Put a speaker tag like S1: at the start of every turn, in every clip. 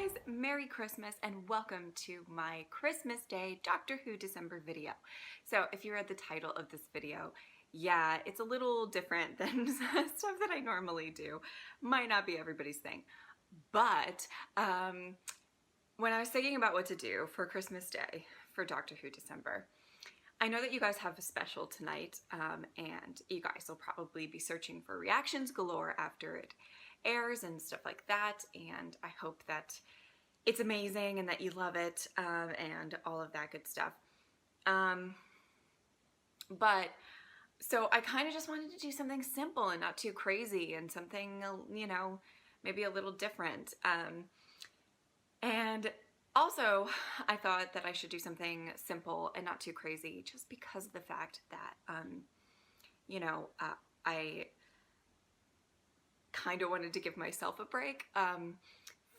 S1: guys, Merry Christmas and welcome to my Christmas Day Doctor Who December video. So if you read the title of this video, yeah, it's a little different than stuff that I normally do. Might not be everybody's thing. But when I was thinking about what to do for Christmas Day for Doctor Who December, I know that you guys have a special tonight, and you guys will probably be searching for reactions galore after it airs and stuff like that, and I hope that it's amazing and that you love it, and all of that good stuff. So I kind of just wanted to do something simple and not too crazy, and something, you know, maybe a little different. And also, I thought that I should do something simple and not too crazy just because of the fact that, you know, I kind of wanted to give myself a break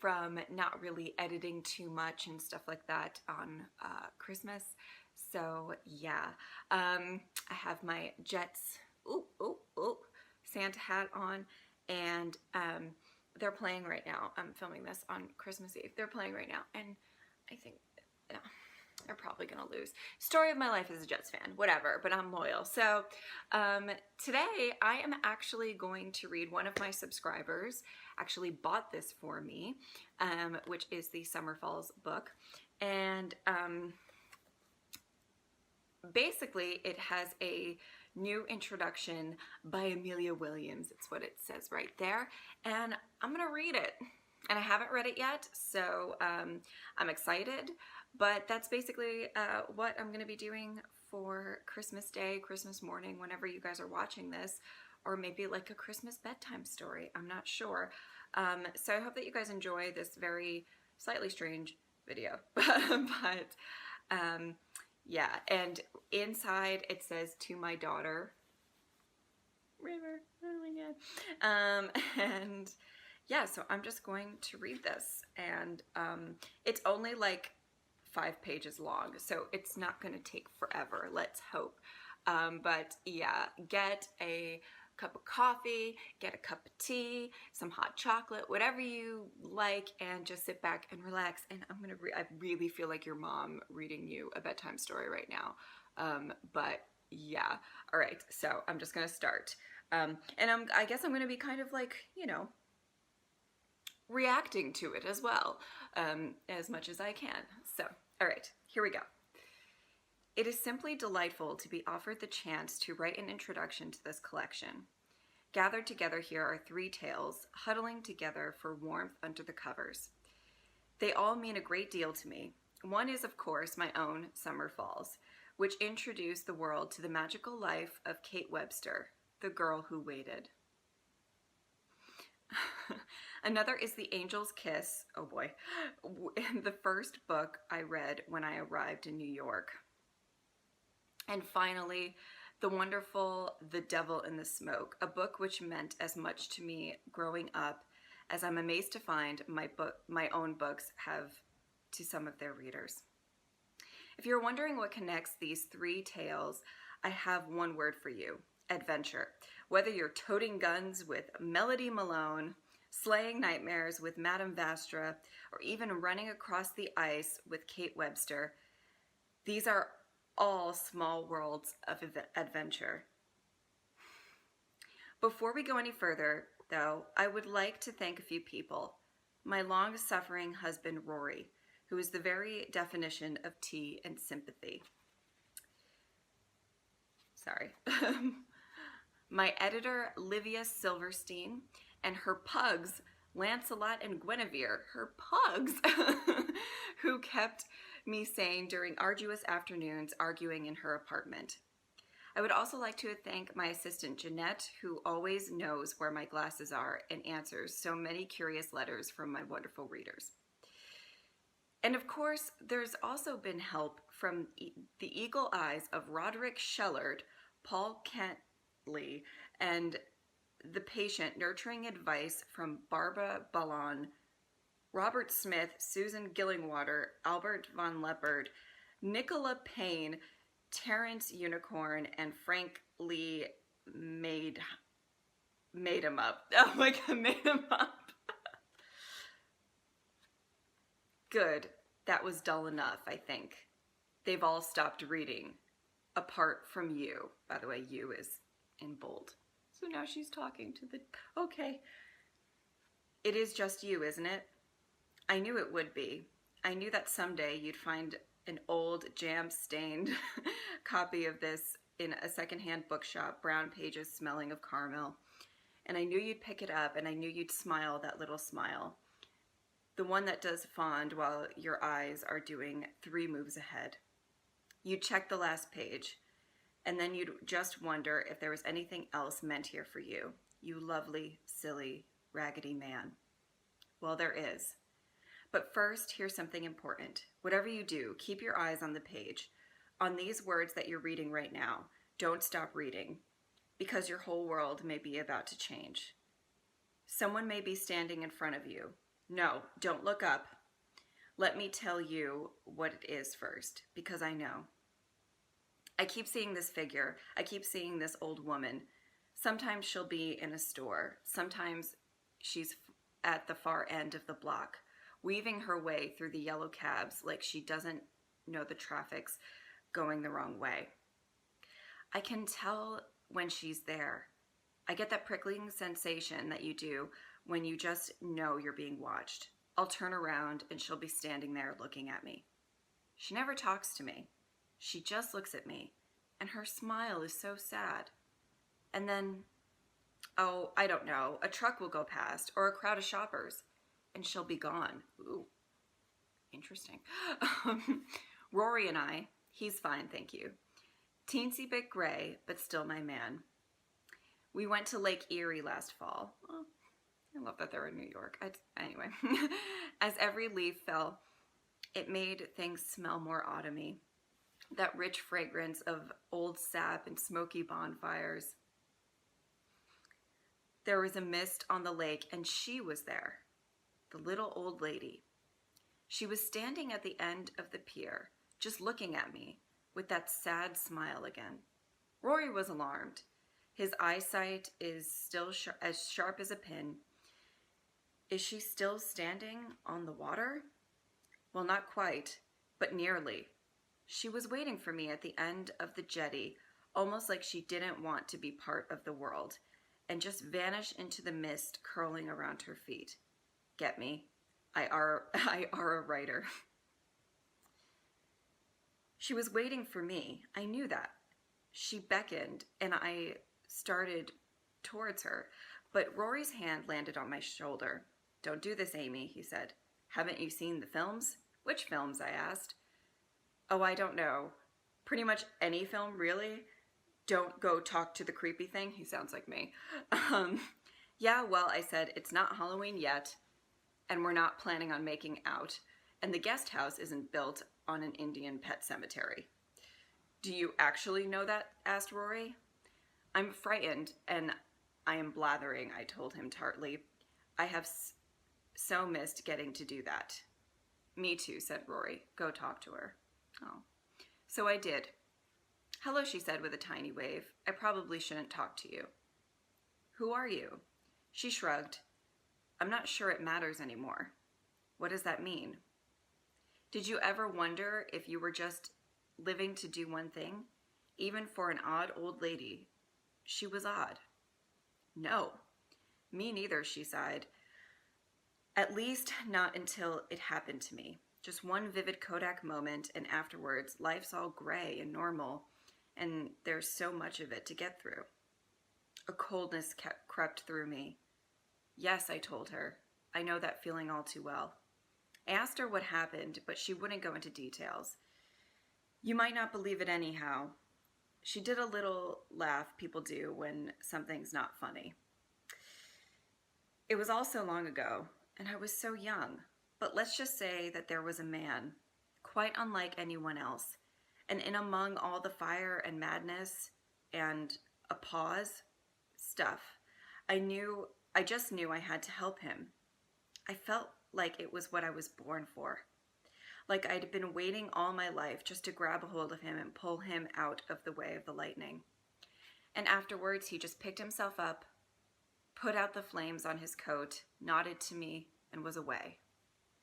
S1: from not really editing too much and stuff like that on Christmas. So yeah, I have my Jets Santa hat on, and they're playing right now. I'm filming this on Christmas Eve. They're playing right now, and I think they're probably gonna lose. Story of my life as a Jets fan, whatever, but I'm loyal. So today I am actually going to read, one of my subscribers actually bought this for me, which is the Summer Falls book, and basically it has a new introduction by Amelia Williams. It's what it says right there, and I'm gonna read it. And I haven't read it yet, so I'm excited, but that's basically what I'm gonna be doing for Christmas Day, Christmas morning, whenever you guys are watching this, or maybe like a Christmas bedtime story, I'm not sure. So I hope that you guys enjoy this very slightly strange video, but yeah, and inside it says, "To my daughter, River." Oh my god. And yeah, so I'm just going to read this, and it's only like 5 pages long, so it's not going to take forever, let's hope. But yeah, get a cup of coffee, get a cup of tea, some hot chocolate, whatever you like, and just sit back and relax. And I really feel like your mom reading you a bedtime story right now. But yeah, all right, so I'm just gonna start. And I guess I'm gonna be kind of like, you know, reacting to it as well, as much as I can. So, all right, here we go. It is simply delightful to be offered the chance to write an introduction to this collection. Gathered together here are 3 tales, huddling together for warmth under the covers. They all mean a great deal to me. One is, of course, my own Summer Falls, which introduced the world to the magical life of Kate Webster, the girl who waited. Another is The Angel's Kiss, oh boy, the first book I read when I arrived in New York. And finally, the wonderful The Devil in the Smoke, a book which meant as much to me growing up as I'm amazed to find my own books have to some of their readers. If you're wondering what connects these 3 tales, I have one word for you: adventure. Whether you're toting guns with Melody Malone, slaying nightmares with Madame Vastra, or even running across the ice with Kate Webster, these are all small worlds of adventure. Before we go any further, though, I would like to thank a few people. My long-suffering husband, Rory, who is the very definition of tea and sympathy. Sorry. My editor, Livia Silverstein, and her pugs, Lancelot and Guinevere, her pugs, who kept me sane during arduous afternoons arguing in her apartment. I would also like to thank my assistant, Jeanette, who always knows where my glasses are and answers so many curious letters from my wonderful readers. And of course, there's also been help from the eagle eyes of Roderick Shellard, Paul Kentley, and the patient nurturing advice from Barbara Ballon, Robert Smith, Susan Gillingwater, Albert von Leopard, Nicola Payne, Terrence Unicorn, and Frank Lee made him up. Oh my god, made him up. Good. That was dull enough, I think. They've all stopped reading. Apart from you. By the way, you is in bold. So now she's talking to the... Okay. It is just you, isn't it? I knew it would be. I knew that someday you'd find an old, jam-stained copy of this in a secondhand bookshop, brown pages smelling of caramel. And I knew you'd pick it up, and I knew you'd smile that little smile. The one that does fond while your eyes are doing 3 moves ahead. You'd check the last page, and then you'd just wonder if there was anything else meant here for you, you lovely, silly, raggedy man. Well, there is. But first, here's something important. Whatever you do, keep your eyes on the page. On these words that you're reading right now, don't stop reading, because your whole world may be about to change. Someone may be standing in front of you. No, don't look up. Let me tell you what it is first, because I know. I keep seeing this figure. I keep seeing this old woman. Sometimes she'll be in a store. Sometimes she's at the far end of the block, weaving her way through the yellow cabs like she doesn't know the traffic's going the wrong way. I can tell when she's there. I get that prickling sensation that you do when you just know you're being watched. I'll turn around and she'll be standing there looking at me. She never talks to me. She just looks at me, and her smile is so sad. And then, oh, I don't know, a truck will go past, or a crowd of shoppers, and she'll be gone. Ooh, interesting. Rory and I, he's fine, thank you. Teensy bit gray, but still my man. We went to Lake Erie last fall. Oh, I love that they're in New York. Anyway, as every leaf fell, it made things smell more autumny. That rich fragrance of old sap and smoky bonfires. There was a mist on the lake, and she was there, the little old lady. She was standing at the end of the pier, just looking at me, with that sad smile again. Rory was alarmed. His eyesight is still as sharp as a pin. Is she still standing on the water? Well, not quite, but nearly. She was waiting for me at the end of the jetty, almost like she didn't want to be part of the world, and just vanished into the mist curling around her feet. Get me? I are a writer. She was waiting for me. I knew that. She beckoned, and I started towards her, but Rory's hand landed on my shoulder. Don't do this, Amy, he said. Haven't you seen the films? Which films? I asked. Oh, I don't know. Pretty much any film, really. Don't go talk to the creepy thing. He sounds like me. Yeah, well, I said, it's not Halloween yet, and we're not planning on making out, and the guest house isn't built on an Indian pet cemetery. Do you actually know that? Asked Rory. I'm frightened, and I am blathering, I told him tartly. I have so missed getting to do that. Me too, said Rory. Go talk to her. Oh. So I did. Hello, she said with a tiny wave. I probably shouldn't talk to you. Who are you? She shrugged. I'm not sure it matters anymore. What does that mean? Did you ever wonder if you were just living to do one thing? Even for an odd old lady. She was odd. No. Me neither, she sighed. At least not until it happened to me. Just one vivid Kodak moment, and afterwards, life's all gray and normal, and there's so much of it to get through. A coldness crept through me. Yes, I told her. I know that feeling all too well. I asked her what happened, but she wouldn't go into details. You might not believe it anyhow. She did a little laugh people do when something's not funny. It was all so long ago, and I was so young. But let's just say that there was a man, quite unlike anyone else, and in among all the fire and madness and applause stuff, I just knew I had to help him. I felt like it was what I was born for. Like I'd been waiting all my life just to grab a hold of him and pull him out of the way of the lightning. And afterwards, he just picked himself up, put out the flames on his coat, nodded to me, and was away.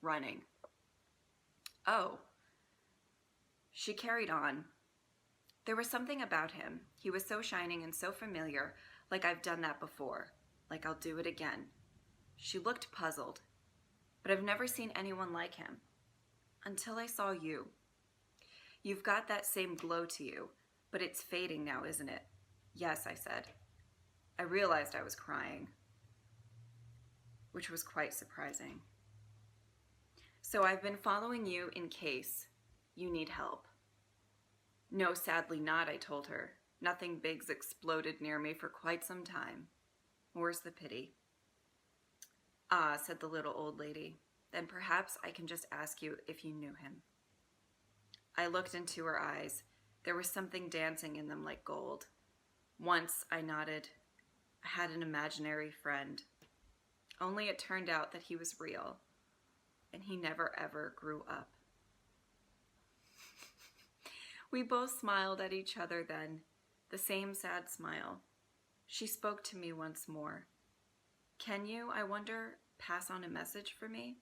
S1: Running. Oh. She carried on. There was something about him. He was so shining and so familiar, like I've done that before, like I'll do it again. She looked puzzled. But I've never seen anyone like him. Until I saw you. You've got that same glow to you, but it's fading now, isn't it? Yes, I said. I realized I was crying, which was quite surprising. So I've been following you in case you need help. No, sadly not, I told her. Nothing big's exploded near me for quite some time. More's the pity. Ah, said the little old lady. Then perhaps I can just ask you if you knew him. I looked into her eyes. There was something dancing in them like gold. Once, I nodded. I had an imaginary friend. Only it turned out that he was real, and he never ever grew up. We both smiled at each other then, the same sad smile. She spoke to me once more. Can you, I wonder, pass on a message for me?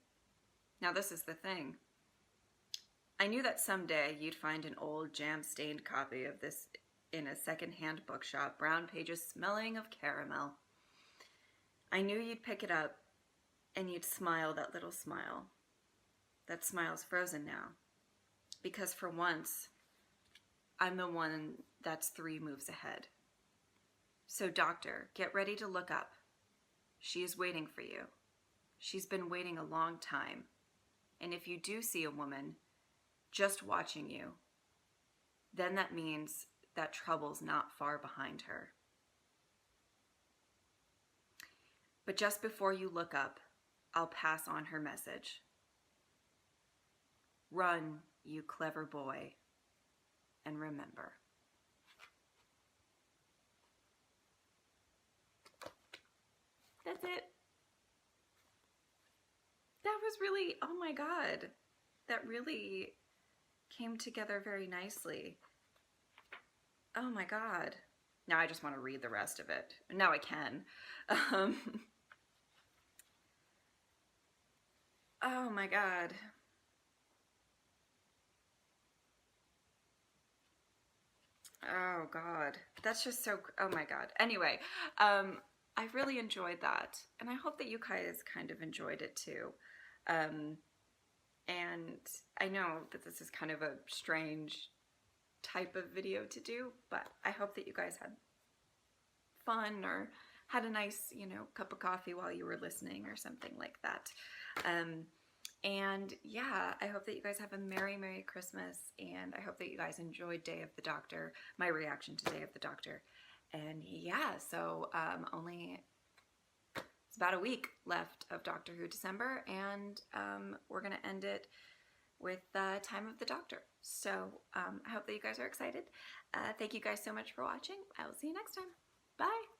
S1: Now this is the thing. I knew that someday you'd find an old jam-stained copy of this in a second-hand bookshop, brown pages smelling of caramel. I knew you'd pick it up and you'd smile that little smile. That smile's frozen now. Because for once, I'm the one that's 3 moves ahead. So, doctor, get ready to look up. She is waiting for you. She's been waiting a long time. And if you do see a woman just watching you, then that means that trouble's not far behind her. But just before you look up, I'll pass on her message. Run, you clever boy, and remember. That's it. That was really, oh my God, that really came together very nicely. Oh my God. Now I just want to read the rest of it. Now I can. Oh my God. Oh God. That's just so, oh my God. Anyway, I really enjoyed that. And I hope that you guys kind of enjoyed it too. And I know that this is kind of a strange type of video to do, but I hope that you guys had fun or had a nice, cup of coffee while you were listening or something like that. And yeah, I hope that you guys have a Merry, Merry Christmas, and I hope that you guys enjoyed Day of the Doctor, my reaction to Day of the Doctor. And yeah, so it's about a week left of Doctor Who December, and we're going to end it with Time of the Doctor. So I hope that you guys are excited. Thank you guys so much for watching. I will see you next time. Bye!